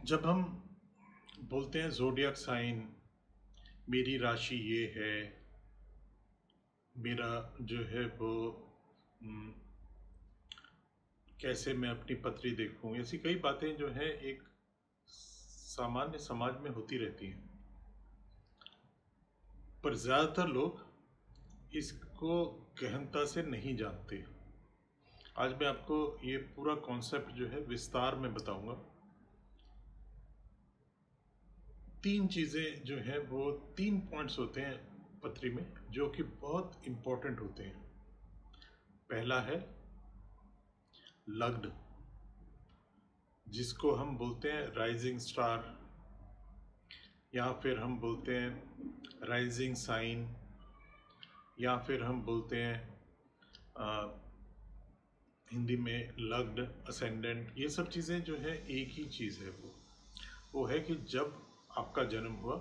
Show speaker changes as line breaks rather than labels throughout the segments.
जब हम बोलते हैं ज़ोडिएक साइन, मेरी राशि ये है, मेरा जो है वो हम्म, कैसे मैं अपनी पत्री देखूं, ऐसी कई बातें जो है एक सामान्य समाज में होती रहती हैं। पर ज़्यादातर लोग इसको गहनता से नहीं जानते। आज मैं आपको ये पूरा कॉन्सेप्ट जो है विस्तार में बताऊंगा। तीन चीज़ें जो हैं वो तीन पॉइंट्स होते हैं पत्री में, जो कि बहुत इम्पोर्टेंट होते हैं। पहला है लग्न, जिसको हम बोलते हैं राइजिंग स्टार, या फिर हम बोलते हैं राइजिंग साइन, या फिर हम बोलते हैं हिंदी में लग्न, असेंडेंट। ये सब चीज़ें जो है एक ही चीज़ है। वो है कि जब आपका जन्म हुआ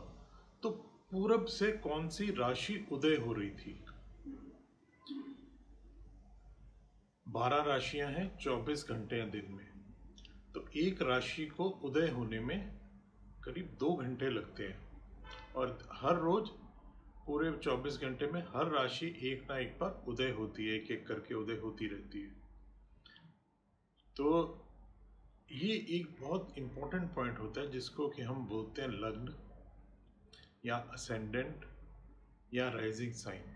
तो पूरब से कौन सी राशि उदय हो रही थी। 12 राशियां हैं, 24 घंटे हैं दिन में। तो एक राशि को उदय होने में करीब 2 घंटे लगते हैं, और हर रोज पूरे 24 घंटे में हर राशि एक ना एक बार उदय होती है, एक एक करके उदय होती रहती है। तो ये एक बहुत इम्पोर्टेंट पॉइंट होता है, जिसको कि हम बोलते हैं लग्न या असेंडेंट या राइजिंग साइन।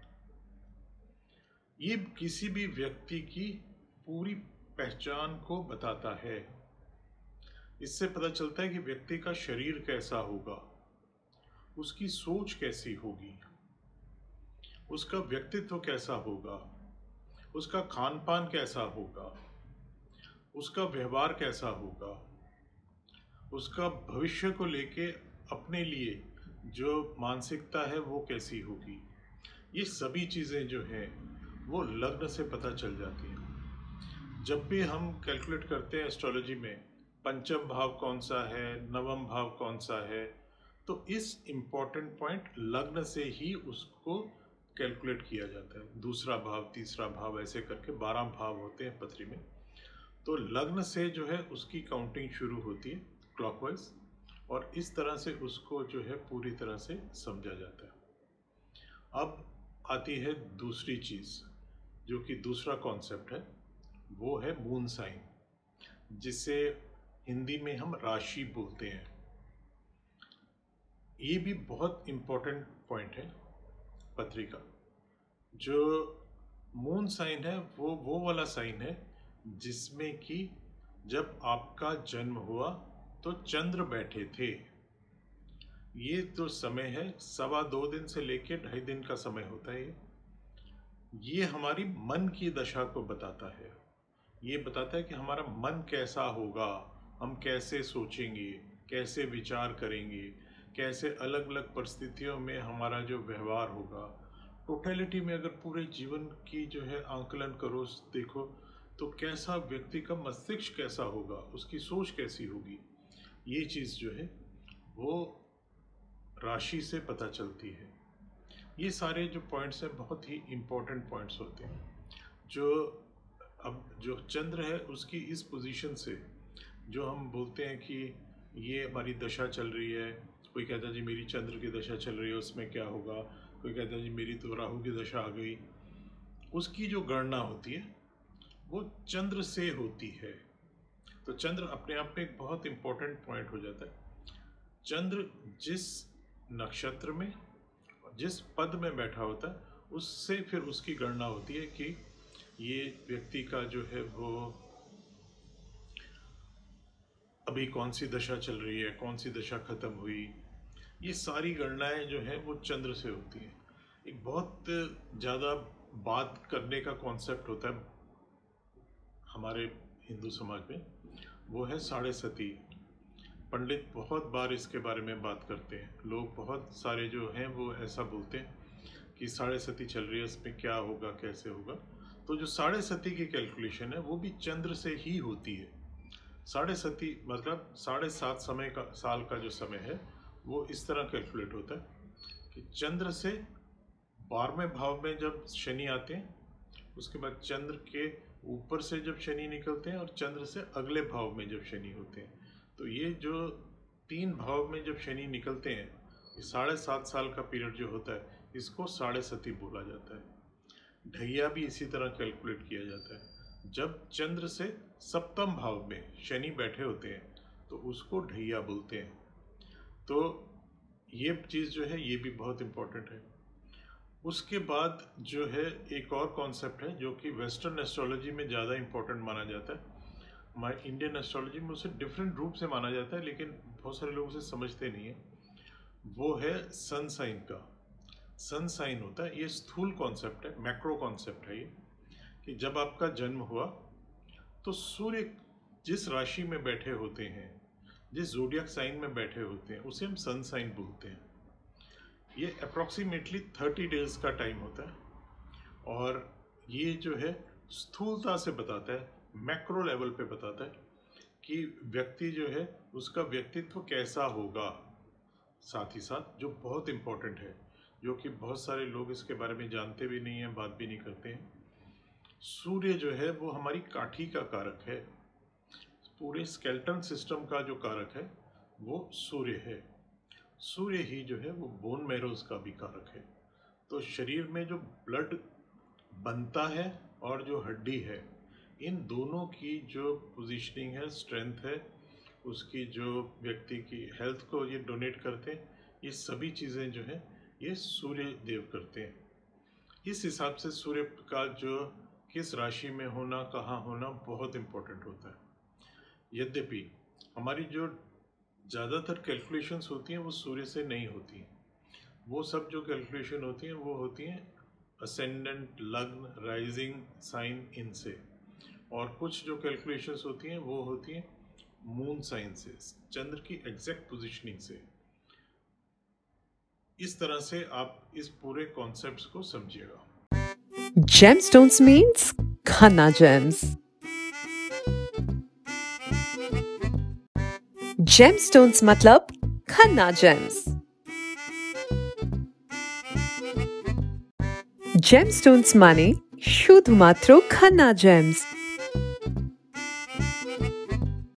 ये किसी भी व्यक्ति की पूरी पहचान को बताता है। इससे पता चलता है कि व्यक्ति का शरीर कैसा होगा, उसकी सोच कैसी होगी, उसका व्यक्तित्व कैसा होगा, उसका खान पान कैसा होगा, उसका व्यवहार कैसा होगा, उसका भविष्य को लेके अपने लिए जो मानसिकता है वो कैसी होगी। ये सभी चीज़ें जो हैं वो लग्न से पता चल जाती हैं। जब भी हम कैलकुलेट करते हैं एस्ट्रोलॉजी में, पंचम भाव कौन सा है, नवम भाव कौन सा है, तो इस इम्पॉर्टेंट पॉइंट लग्न से ही उसको कैलकुलेट किया जाता है। दूसरा भाव, तीसरा भाव, ऐसे करके 12 भाव होते हैं पत्री में। तो लग्न से जो है उसकी काउंटिंग शुरू होती है क्लॉकवाइज, और इस तरह से उसको जो है पूरी तरह से समझा जाता है। अब आती है दूसरी चीज़, जो कि दूसरा कॉन्सेप्ट है, वो है मून साइन, जिसे हिंदी में हम राशि बोलते हैं। ये भी बहुत इम्पोर्टेंट पॉइंट है पत्री का। जो मून साइन है वो वाला साइन है जिसमें कि जब आपका जन्म हुआ तो चंद्र बैठे थे। ये जो समय है 2.25 दिन से लेके 2.5 दिन का समय होता है। ये हमारी मन की दशा को बताता है। ये बताता है कि हमारा मन कैसा होगा, हम कैसे सोचेंगे, कैसे विचार करेंगे, कैसे अलग अलग परिस्थितियों में हमारा जो व्यवहार होगा। टोटलिटी में अगर पूरे जीवन की जो है आंकलन करो, देखो तो कैसा व्यक्ति का मस्तिष्क कैसा होगा, उसकी सोच कैसी होगी, ये चीज़ जो है वो राशि से पता चलती है। ये सारे जो पॉइंट्स हैं बहुत ही इम्पोर्टेंट पॉइंट्स होते हैं। जो अब जो चंद्र है उसकी इस पोजीशन से जो हम बोलते हैं कि ये हमारी दशा चल रही है, कोई कहता है जी मेरी चंद्र की दशा चल रही है उसमें क्या होगा, कोई कहता है जी मेरी तो राहु की दशा आ गई, उसकी जो गणना होती है वो चंद्र से होती है। तो चंद्र अपने आप में एक बहुत इम्पोर्टेंट पॉइंट हो जाता है। चंद्र जिस नक्षत्र में, जिस पद में बैठा होता है, उससे फिर उसकी गणना होती है कि ये व्यक्ति का जो है वो अभी कौन सी दशा चल रही है, कौन सी दशा खत्म हुई। ये सारी गणनाएं जो है वो चंद्र से होती हैं। एक बहुत ज़्यादा बात करने का कॉन्सेप्ट होता है हमारे हिंदू समाज में, वो है साढ़े सती। पंडित बहुत बार इसके बारे में बात करते हैं। लोग बहुत सारे जो हैं वो ऐसा बोलते हैं कि साढ़े सती चल रही है, इसमें क्या होगा, कैसे होगा। तो जो साढ़े सती की कैलकुलेशन है वो भी चंद्र से ही होती है। साढ़े सती मतलब 7.5 समय का साल का जो समय है वो इस तरह कैलकुलेट होता है कि चंद्र से 12वें भाव में जब शनि आते हैं, उसके बाद चंद्र के ऊपर से जब शनि निकलते हैं, और चंद्र से अगले भाव में जब शनि होते हैं, तो ये जो 3 भाव में जब शनि निकलते हैं, 7.5 साल का पीरियड जो होता है, इसको साढ़े सती बोला जाता है। ढैया भी इसी तरह कैलकुलेट किया जाता है। जब चंद्र से सप्तम भाव में शनि बैठे होते हैं तो उसको ढैया बोलते हैं। तो ये चीज़ जो है ये भी बहुत इम्पोर्टेंट है। उसके बाद जो है एक और कॉन्सेप्ट है जो कि वेस्टर्न एस्ट्रोलॉजी में ज़्यादा इम्पोर्टेंट माना जाता है। हमारे इंडियन एस्ट्रोलॉजी में उसे डिफरेंट रूप से माना जाता है, लेकिन बहुत सारे लोग उसे समझते नहीं है। वो है सन साइन का। सन साइन होता है, ये स्थूल कॉन्सेप्ट है, मैक्रो कॉन्सेप्ट है ये, कि जब आपका जन्म हुआ तो सूर्य जिस राशि में बैठे होते हैं, जिस ज़ोडिएक साइन में बैठे होते हैं, उसे हम सन साइन बोलते हैं। ये अप्रॉक्सीमेटली 30 डेज का टाइम होता है और ये जो है स्थूलता से बताता है, मैक्रो लेवल पे बताता है कि व्यक्ति जो है उसका व्यक्तित्व कैसा होगा। साथ ही साथ जो बहुत इम्पोर्टेंट है, जो कि बहुत सारे लोग इसके बारे में जानते भी नहीं हैं, बात भी नहीं करते हैं, सूर्य जो है वो हमारी काठी का कारक है। पूरे स्केलेटन सिस्टम का जो कारक है वो सूर्य है। सूर्य ही जो है वो बोन मैरोज का भी कारक है। तो शरीर में जो ब्लड बनता है और जो हड्डी है, इन दोनों की जो पोजीशनिंग है, स्ट्रेंथ है, उसकी जो व्यक्ति की हेल्थ को ये डोनेट करते हैं, ये सभी चीज़ें जो हैं ये सूर्य देव करते हैं। इस हिसाब से सूर्य का जो किस राशि में होना, कहाँ होना बहुत इम्पोर्टेंट होता है। यद्यपि हमारी जो ज़्यादातर कैलकुलेशंस होती हैं वो सूर्य से नहीं होती। वो सब जो कैलकुलेशन होती हैं वो होती हैं असेंडेंट, लग्न, राइजिंग साइन इनसे, और कुछ जो कैलकुलेशंस होती हैं वो होती हैं मून साइन से, चंद्र की एग्जैक्ट पोजीशनिंग से। इस तरह से आप इस पूरे कॉन्सेप्ट्स को समझिएगा।
Gemstones means Khanna James. Gemstones मतलब खन्ना जेम्स। जेमस्टोन्स माने शुद्ध मात्र खन्ना जेम्स।